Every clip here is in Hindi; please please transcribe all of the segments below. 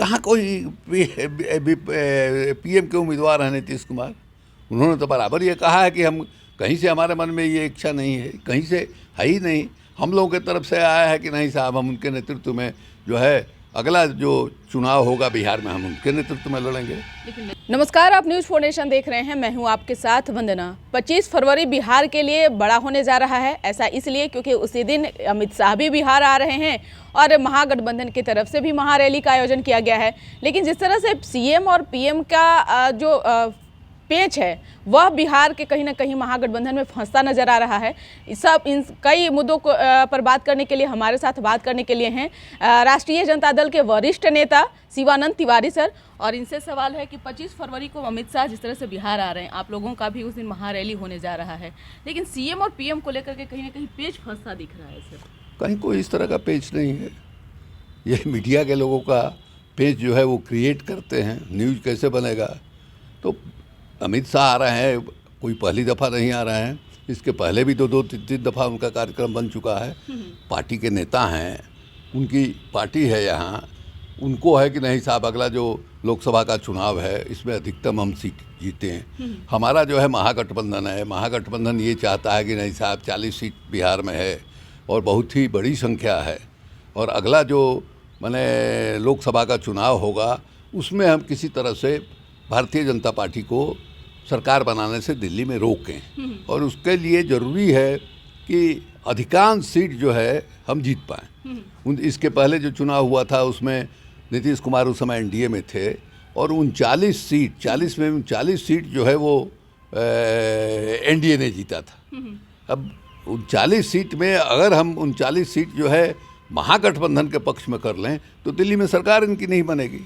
कहाँ कोई पीएम के उम्मीदवार हैं नीतीश कुमार। उन्होंने तो बराबर ये कहा है कि हम कहीं से, हमारे मन में ये इच्छा नहीं है, कहीं से है ही नहीं। हम लोगों की तरफ से आया है कि नहीं साहब, हम उनके नेतृत्व में जो है अगला जो चुनाव होगा बिहार में, हम उनके नेतृत्व में लड़ेंगे। नमस्कार, आप न्यूज़ 4 नेशन देख रहे हैं। मैं हूं आपके साथ वंदना। 25 फरवरी बिहार के लिए बड़ा होने जा रहा है। ऐसा इसलिए क्योंकि उसी दिन अमित शाह भी बिहार आ रहे हैं और महागठबंधन की तरफ से भी महारैली का आयोजन किया गया है। लेकिन जिस तरह से सीएम और पीएम का जो पेच है वह बिहार के कहीं ना कहीं महागठबंधन में फंसता नजर आ रहा है। इन कई मुद्दों को पर बात करने के लिए हमारे साथ बात करने के लिए हैं राष्ट्रीय जनता दल के वरिष्ठ नेता शिवानंद तिवारी सर। और इनसे सवाल है कि 25 फरवरी को अमित शाह जिस तरह से बिहार आ रहे हैं, आप लोगों का भी उस दिन महारैली होने जा रहा है, लेकिन सीएम और पीएम को लेकर के कहीं ना कहीं पेच फंसता दिख रहा है सर। कहीं कोई इस तरह का पेच नहीं है। ये मीडिया के लोगों का पेच जो है वो क्रिएट करते हैं। न्यूज़ कैसे बनेगा? तो अमित शाह आ रहे हैं, कोई पहली दफ़ा नहीं आ रहे हैं। इसके पहले भी दो तीन दफ़ा उनका कार्यक्रम बन चुका है। पार्टी के नेता हैं, उनकी पार्टी है यहाँ, उनको है कि नहीं साहब अगला जो लोकसभा का चुनाव है इसमें अधिकतम हम सीट जीते हैं। हमारा जो है महागठबंधन है, महागठबंधन ये चाहता है कि नहीं साहब 40 सीट बिहार में है और बहुत ही बड़ी संख्या है, और अगला जो माने लोकसभा का चुनाव होगा उसमें हम किसी तरह से भारतीय जनता पार्टी को सरकार बनाने से दिल्ली में रोकें, और उसके लिए ज़रूरी है कि अधिकांश सीट जो है हम जीत पाएँ। इसके पहले जो चुनाव हुआ था उसमें नीतीश कुमार उस समय एनडीए में थे और 39 सीट, 40 में 39 सीट जो है वो एनडीए ने जीता था। अब 39 सीट में अगर हम 39 सीट जो है महागठबंधन के पक्ष में कर लें तो दिल्ली में सरकार इनकी नहीं बनेगी।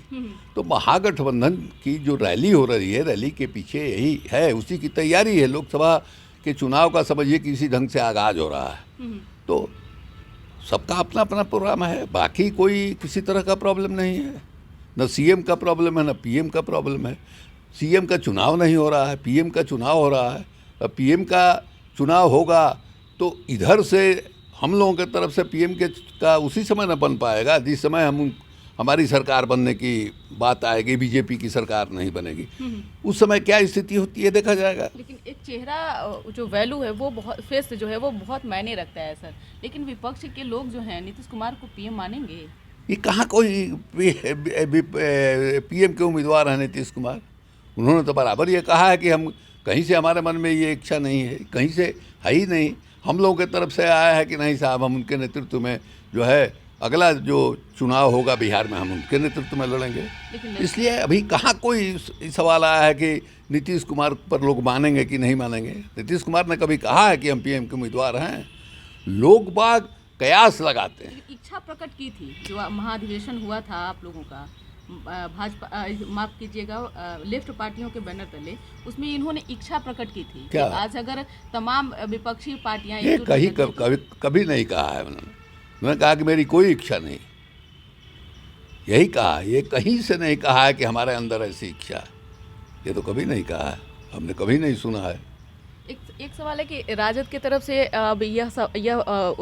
तो महागठबंधन की जो रैली हो रही है, रैली के पीछे यही है, उसी की तैयारी है। लोकसभा के चुनाव का समझिए कि इसी ढंग से आगाज हो रहा है। तो सबका अपना अपना प्रोग्राम है, बाकी कोई किसी तरह का प्रॉब्लम नहीं है। न सीएम का प्रॉब्लम है, न पीएम का प्रॉब्लम है। सीएम का चुनाव नहीं हो रहा है, पीएम का चुनाव हो रहा है। अब पीएम का चुनाव होगा तो इधर से हम लोगों की तरफ से पीएम के का उसी समय न बन पाएगा जिस समय हमारी सरकार बनने की बात आएगी, बीजेपी की सरकार नहीं बनेगी। उस समय क्या स्थिति होती है देखा जाएगा। लेकिन एक चेहरा जो वैल्यू है वो बहुत, फेस जो है वो बहुत मायने रखता है सर। लेकिन विपक्ष के लोग जो हैं नीतीश कुमार को पीएम मानेंगे? ये कहाँ कोई पीएम के उम्मीदवार हैं नीतीश कुमार। उन्होंने तो बराबर ये कहा है कि हम कहीं से, हमारे मन में ये इच्छा नहीं है, कहीं से है ही नहीं। हम लोगों की तरफ से आया है कि नहीं साहब, हम उनके नेतृत्व में जो है अगला जो चुनाव होगा बिहार में, हम उनके नेतृत्व में लड़ेंगे। इसलिए अभी कहाँ कोई सवाल आया है कि नीतीश कुमार पर लोग मानेंगे कि नहीं मानेंगे। नीतीश कुमार ने कभी कहा है कि हम पीएम के उम्मीदवार हैं? लोग बाग कयास लगाते हैं। इच्छा प्रकट की थी जो महाधिवेशन हुआ था आप लोगों का, भाजपा, माफ कीजिएगा, लेफ्ट पार्टियों के बैनर तले, उसमें इन्होंने इच्छा प्रकट की थी क्या? आज अगर तमाम विपक्षी पार्टियां ये कभी नहीं कहा है उन्होंने कहा कि मेरी कोई इच्छा नहीं, यही कहा। ये कहीं से नहीं कहा है कि हमारे अंदर ऐसी इच्छा है, ये तो कभी नहीं कहा है, हमने कभी नहीं सुना है। एक सवाल है कि राजद की तरफ से अब यह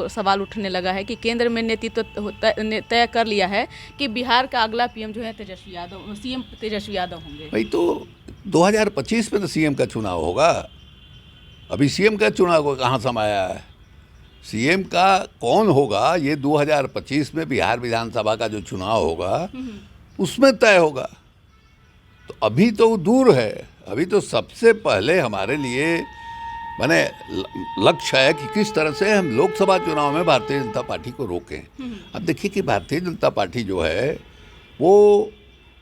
सवाल उठने लगा है कि केंद्र में नेतृत्व तय कर लिया है कि बिहार का अगला पीएम जो है तेजस्वी यादव, सीएम तेजस्वी यादव होंगे। भाई तो 2025 में तो सीएम का चुनाव होगा, अभी सीएम का चुनाव कहाँ समाया है? सीएम का कौन होगा ये 2025 में बिहार विधानसभा का जो चुनाव होगा उसमें तय होगा। तो अभी तो दूर है। अभी तो सबसे पहले हमारे लिए माने लक्ष्य है कि किस तरह से हम लोकसभा चुनाव में भारतीय जनता पार्टी को रोकें। अब देखिए कि भारतीय जनता पार्टी जो है वो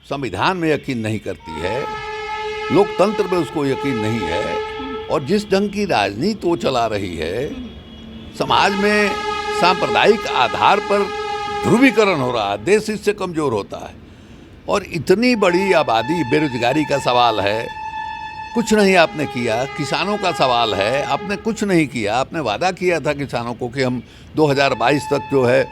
संविधान में यकीन नहीं करती है, लोकतंत्र में उसको यकीन नहीं है, और जिस ढंग की राजनीति वो चला रही है, समाज में सांप्रदायिक आधार पर ध्रुवीकरण हो रहा है, देश इससे कमज़ोर होता है। और इतनी बड़ी आबादी, बेरोजगारी का सवाल है, कुछ नहीं आपने किया। किसानों का सवाल है, आपने कुछ नहीं किया। आपने वादा किया था किसानों को कि हम 2022 तक जो है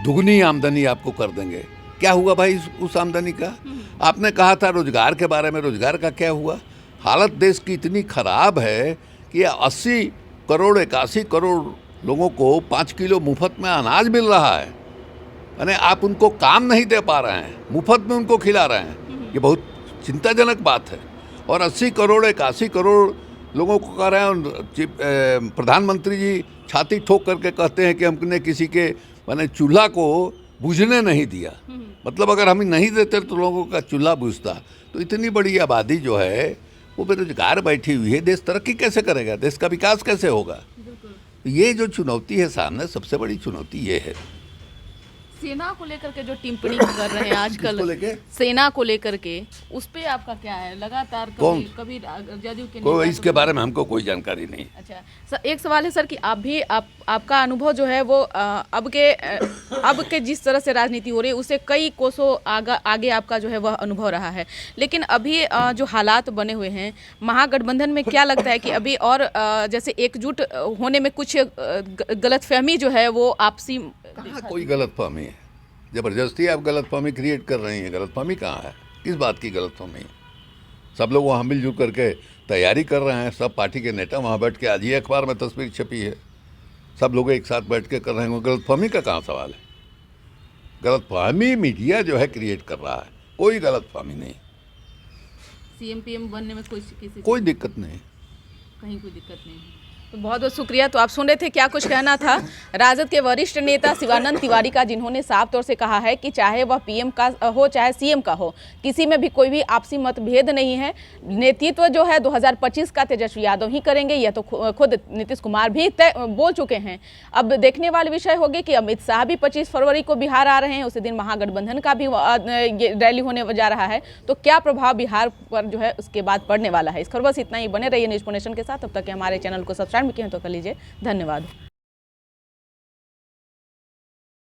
दुगनी आमदनी आपको कर देंगे। क्या हुआ भाई उस आमदनी का? आपने कहा था रोजगार के बारे में, रोजगार का क्या हुआ? हालत देश की इतनी खराब है कि 80 करोड़ 81 करोड़ लोगों को 5 किलो मुफ्त में अनाज मिल रहा है। यानी आप उनको काम नहीं दे पा रहे हैं, मुफ्त में उनको खिला रहे हैं, ये बहुत चिंताजनक बात है। और 80 करोड़ 81 करोड़ लोगों को कह रहे हैं, प्रधानमंत्री जी छाती ठोक करके कहते हैं कि हमने किसी के माने चूल्हा को बुझने नहीं दिया। मतलब अगर हम नहीं देते तो लोगों का चूल्हा बुझता। तो इतनी बड़ी आबादी जो है वो बेरोजगार बैठी हुई है, देश तरक्की कैसे करेगा, देश का विकास कैसे होगा? ये जो चुनौती है सामने, सबसे बड़ी चुनौती ये है। सेना को लेकर के जो टिप्पणी कर रहे हैं आजकल, सेना को लेकर के, उस पे आपका क्या है? लगातार कभी जदयू के कोई इसके बारे में हमको कोई जानकारी नहीं। अच्छा सर, एक सवाल है सर कि आपका अनुभव जो है वो अब के जिस तरह से राजनीति हो रही है उससे कई कोसों आगे आपका जो है वह अनुभव रहा है, लेकिन अभी जो हालात बने हुए हैं महागठबंधन में, क्या लगता है कि अभी और जैसे एकजुट होने में कुछ गलतफहमी जो है वो आपसी? कहाँ कोई गलतफहमी है? ज़बरदस्ती आप गलतफहमी क्रिएट कर रही हैं। गलतफहमी कहाँ है? किस बात की गलतफहमी है? सब लोग वहाँ मिलजुल करके तैयारी कर रहे हैं, सब पार्टी के नेता वहाँ बैठ के, आज ही अखबार में तस्वीर छपी है, सब लोग एक साथ बैठ के कर रहे हैं। गलतफहमी का कहाँ सवाल है? गलतफहमी मीडिया जो है क्रिएट कर रहा है, कोई गलतफहमी नहीं। सीएम पीएम बनने में कोई दिक्कत नहीं, कहीं कोई दिक्कत नहीं है। तो बहुत बहुत शुक्रिया। तो आप सुन रहे थे क्या कुछ कहना था राजद के वरिष्ठ नेता शिवानंद तिवारी का, जिन्होंने साफ तौर से कहा है कि चाहे वह पीएम का हो चाहे सीएम का हो, किसी में भी कोई भी आपसी मतभेद नहीं है। नेतृत्व जो है 2025 का तेजस्वी यादव ही करेंगे, यह तो खुद नीतीश कुमार भी बोल चुके हैं। अब देखने वाले विषय होगी कि अमित शाह भी 25 फरवरी को बिहार आ रहे हैं, उसी दिन महागठबंधन का भी रैली होने जा रहा है। तो क्या प्रभाव बिहार पर जो है उसके बाद पड़ने वाला है? इस खबर बस इतना ही। बने रहिए न्यूज़ फोनेशन के साथ। तब तक हमारे चैनल को सब्सक्राइब किए तो कर लीजिए। धन्यवाद।